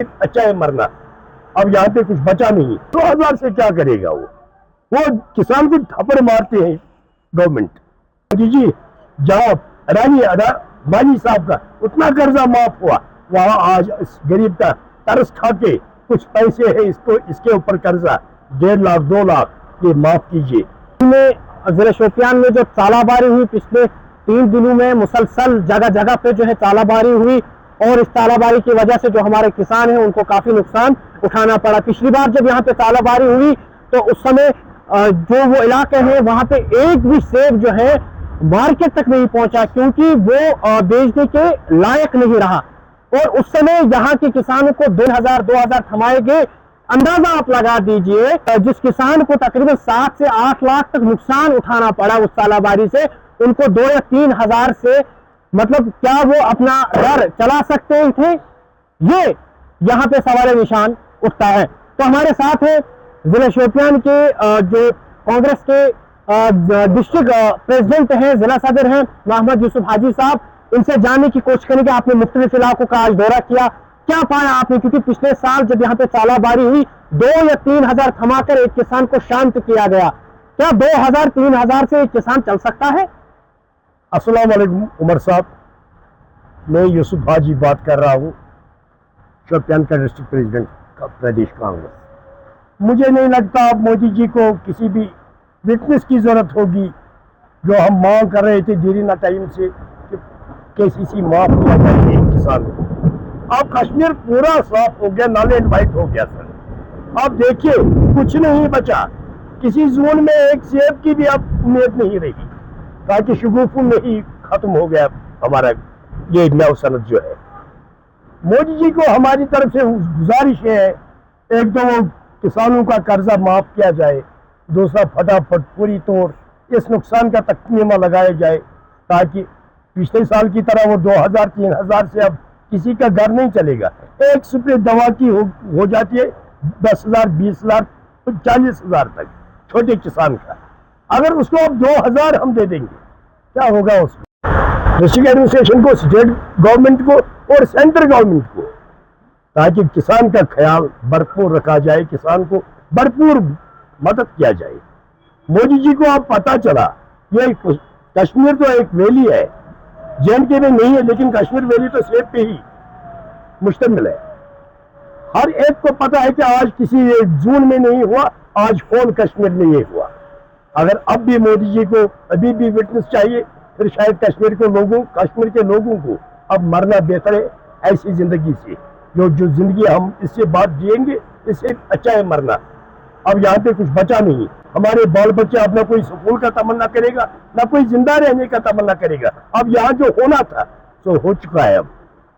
अच्छा है मरना। अब यहाँ पे कुछ बचा नहीं। 2000 से क्या करेगा वो किसान को थप्पड़ मारते हैं गवर्नमेंट। मोदी जी जहाँ रानी अदा बानी साहब का उतना कर्जा माफ हुआ, वहाँ आज इस गरीब का तरस खा के कुछ पैसे है इसको इसके ऊपर कर्जा 1.5 लाख 2 लाख ये माफ कीजिए। जिले शोपियान में जो तालाबारी हुई पिछले 3 दिनों में मुसलसल जगह जगह पे जो है तालाबारी हुई और इस तालाबारी की वजह से जो हमारे किसान हैं उनको काफी नुकसान उठाना पड़ा। पिछली बार जब यहाँ पे तालाबारी हुई तो उस समय जो वो इलाके हैं वहां पे एक भी सेब जो है मार्केट तक नहीं पहुंचा क्योंकि वो बेचने के लायक नहीं रहा। और उस समय यहाँ के किसानों को 1000-2000 थमाए गए। अंदाजा आप लगा दीजिए जिस किसान को तकरीबन 7 से 8 लाख तक नुकसान उठाना पड़ा उस तालाबारी से, उनको 2 या 3 हजार से मतलब क्या वो अपना घर चला सकते थे? ये यहाँ पे सवाल निशान उठता है। तो हमारे साथ है जिला शोपियान के जो कांग्रेस के डिस्ट्रिक्ट प्रेसिडेंट हैं, जिला सदर हैं मोहम्मद यूसुफ हाजी साहब। इनसे जानने की कोशिश करेंगे आपने मुख्तलिफ इलाकों का आज दौरा किया, क्या पाया आपने? क्योंकि पिछले साल जब यहाँ पे तालाबारी हुई 2 या 3 हजार थमाकर एक किसान को शांत किया गया। क्या 2000-3 हजार से एक किसान चल सकता है? अस्सलाम वालेकुम उमर साहब, मैं यूसुफ हाजी बात कर रहा हूँ, शोपियान का डिस्ट्रिक्ट प्रेसिडेंट का प्रदेश कांग्रेस। मुझे नहीं लगता अब मोदी जी को किसी भी विटनेस की जरूरत होगी। जो हम मांग कर रहे थे देरीना टाइम से कि केसीसी माफ किया जाए किसान को, अब कश्मीर पूरा साफ हो गया, नल एंड वाइट हो गया सर। अब देखिए कुछ नहीं बचा, किसी जोन में एक सेब की भी अब उम्मीद नहीं रही, ताकि शगुफू में ही खत्म हो गया हमारा ये नौ सनद जो है। मोदी जी को हमारी तरफ से गुजारिश है, एक तो वो किसानों का कर्जा माफ किया जाए, दूसरा फटाफट पूरी तौर इस नुकसान का तकमीमा लगाया जाए, ताकि पिछले साल की तरह वो 2000-3 हजार से अब किसी का घर नहीं चलेगा। एक स्प्रे दवा की हो जाती है 10,000, 20,000, 40,000 तक छोटे किसान का। अगर उसको अब 2000 हम दे देंगे, क्या होगा उसको? डिस्ट्रिक्ट एडमिनिस्ट्रेशन को, स्टेट गवर्नमेंट को और सेंट्रल गवर्नमेंट को, ताकि किसान का ख्याल भरपूर रखा जाए, किसान को भरपूर मदद किया जाए। मोदी जी को अब पता चला ये कश्मीर तो एक वैली है, JNK में नहीं है, लेकिन कश्मीर वैली तो सेब पे ही मुश्तमिल है। हर एक को पता है कि आज किसी जून में नहीं हुआ, आज होल कश्मीर में ये हुआ। अगर अब भी मोदी जी को अभी भी विटनेस चाहिए, फिर शायद कश्मीर के लोगों को अब मरना बेहतर है ऐसी जिंदगी से। जो जिंदगी हम इससे बाद जिएंगे, इससे अच्छा है मरना। अब यहाँ पे कुछ बचा नहीं। हमारे बाल बच्चे अब ना कोई स्कूल का तमन्ना करेगा, ना कोई जिंदा रहने का तमन्ना करेगा। अब यहाँ जो होना था सो हो चुका है। अब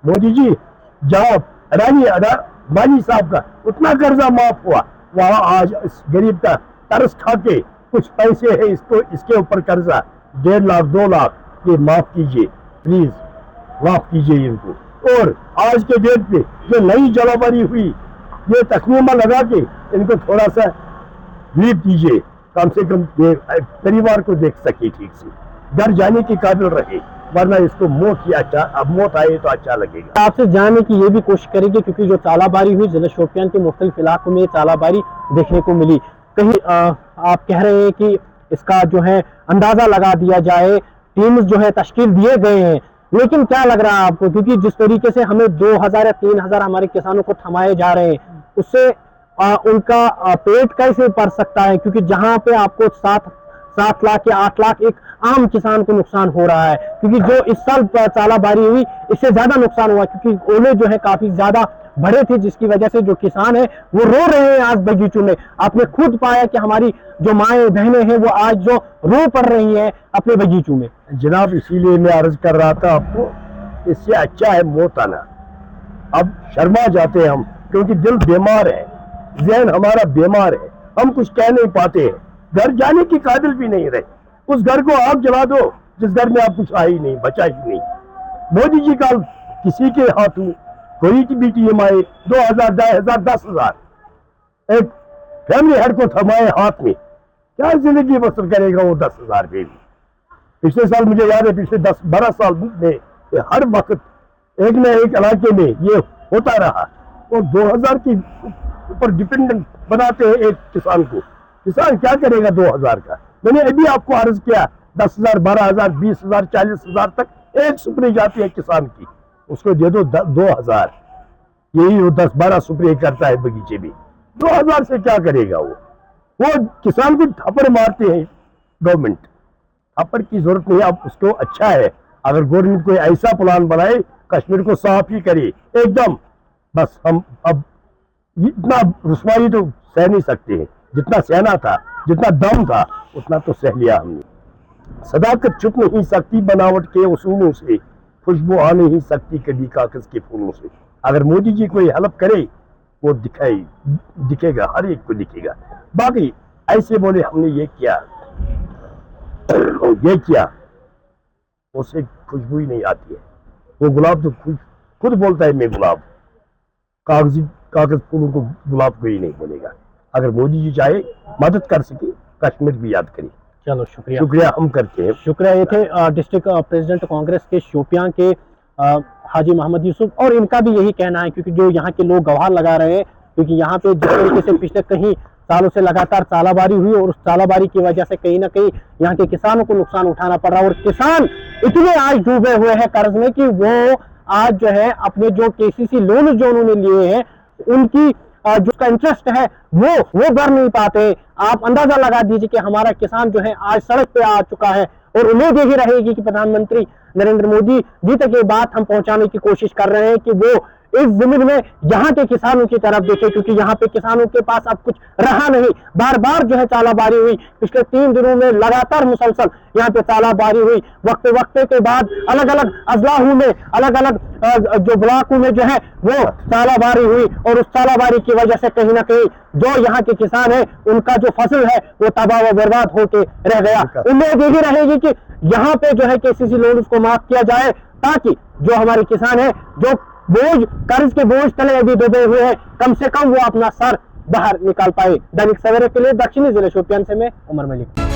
मोदी जी जहाँ रानी अदा बानी साहब का उतना कर्जा माफ हुआ, वहाँ आज इस गरीब का तरस खा के कुछ पैसे है इसको इसके ऊपर कर्जा 1.5 लाख 2 लाख ये माफ कीजिए, प्लीज माफ कीजिए इनको। और आज के डेट पे जो नई जलाबारी हुई, ये तकमीमा लगा के इनको थोड़ा सा रिलीफ दीजिए, कम से कम परिवार को देख सके, ठीक से घर जाने के काबिल रहे, वरना इसको अब मौत आए तो अच्छा लगेगा। आपसे जानने की ये भी कोशिश करेंगे क्योंकि जो तालाबारी हुई जिला शोपियान के मुख्तलिफ इलाकों में तालाबारी देखने को मिली। कहीं आप कह रहे हैं कि इसका जो है अंदाजा लगा दिया जाए, टीम्स जो है तश्कील दिए गए हैं, लेकिन क्या लग रहा है आपको? क्योंकि जिस तरीके से हमें 2000 या 3 हजार हमारे किसानों को थमाए जा रहे हैं, उससे उनका पेट कैसे भर सकता है? क्योंकि जहां पे आपको 7 लाख या 8 लाख एक आम किसान को नुकसान हो रहा है, क्योंकि जो इस साल तालाबारी हुई इससे ज्यादा नुकसान हुआ, क्योंकि ओले जो है काफी ज्यादा बड़े थे, जिसकी वजह से जो किसान है वो रो रहे हैं आज बगीचों में। आपने खुद पाया कि हमारी जो माएँ बहनें हैं वो आज जो रो पड़ रही हैं अपने बगीचों में। जनाब, इसीलिए मैं अर्ज कर रहा था आपको, इससे अच्छा है मौत आना। अब शर्मा जाते हैं हम, क्योंकि दिल बीमार है, जहन हमारा बीमार है, हम कुछ कह नहीं पाते हैं, घर जाने की काबिल भी नहीं रहे। उस घर को आग जला दो जिस घर में आप कुछ आई नहीं, बचा ही नहीं। मोदी जी का किसी के हाथों कोई भी टीम आए 2000, 10,000, 10,000 एक फैमिली हेड को थमाए हाथ में, क्या जिंदगी बसर करेगा वो 10,000 पे भी? पिछले साल मुझे याद है, पिछले 10-12 साल में हर वक्त एक न एक इलाके में ये होता रहा। और 2000 के ऊपर डिपेंडेंट बनाते हैं एक किसान को। किसान क्या करेगा 2000 का? मैंने अभी आपको अर्ज किया 10,000, 12,000, 20,000, 40,000 तक एक स्प्रे जाती है किसान की, उसको दे दो 2,000। यही वो 10-12 स्प्रे करता है बगीचे में, 2,000 से क्या करेगा वो किसान को थप्पड़ मारते हैं गवर्नमेंट। थप्पड़ की जरूरत नहीं, अब उसको अच्छा है अगर गवर्नमेंट कोई ऐसा प्लान बनाए कश्मीर को साफ ही करे एकदम। बस हम अब इतना रुस्वाई तो सह नहीं सकते हैं, जितना सहना था, जितना दम था उतना तो सह लिया हमने। सदाकत छुप नहीं सकती बनावट के उसूलों से, खुशबू आ नहीं सकती कभी कागज के फूलों से। अगर मोदी जी कोई हेल्प करे वो दिखेगा, हर एक को दिखेगा। बाकी ऐसे बोले हमने ये किया ये किया, उससे खुशबू ही नहीं आती है। वो गुलाब तो खुद बोलता है मैं गुलाब, कागज फूलों को गुलाब को ही नहीं बोलेगा। अगर मोदी जी चाहे मदद कर सके कश्मीर भी याद करें। चलो शुक्रिया हम करते हैं। शुक्रिया। ये थे डिस्ट्रिक्ट प्रेसिडेंट कांग्रेस के शोपियां के हाजी मोहम्मद यूसुफ, और इनका भी यही कहना है क्योंकि जो यहाँ के लोग गवाह लगा रहे हैं, क्योंकि यहाँ पे जिस तरीके से पिछले कई सालों से लगातार तालाबारी हुई और उस तालाबारी की वजह से कहीं ना कहीं यहाँ के किसानों को नुकसान उठाना पड़ रहा है, और किसान इतने आज डूबे हुए हैं कर्ज में कि वो आज जो है अपने जो केसीसी लोन जो उन्होंने लिए हैं उनकी जो उसका इंटरेस्ट है वो भर नहीं पाते। आप अंदाजा लगा दीजिए कि हमारा किसान जो है आज सड़क पे आ चुका है, और उम्मीद यही रहेगी कि प्रधानमंत्री नरेंद्र मोदी जी तक ये बात हम पहुंचाने की कोशिश कर रहे हैं कि वो इस जमीन में यहाँ के किसानों की तरफ देखे, क्योंकि यहाँ पे किसानों के पास अब कुछ रहा नहीं। बार बार जो है तालाबारी हुई, पिछले 3 दिनों में लगातार मुसलसल यहाँ पे तालाबारी हुई। वक्त के बाद अलग अलग अजलाहों में, अलग अलग जो ब्लॉकों में जो है वो तालाबारी हुई, और उस तालाबारी की वजह से कहीं ना कहीं जो यहाँ के किसान है उनका जो फसल है वो तबाह व बर्बाद होके रह गया। उम्मीद यही रहेगी कि यहाँ पे जो है केसीसी लोन उसको माफ किया जाए, ताकि जो हमारे किसान है जो कर्ज के बोझ तले अभी दबे हुए हैं, कम से कम वो अपना सर बाहर निकाल पाए। दैनिक सवेरे के लिए दक्षिणी जिले शोपियान से मैं उमर मलिक।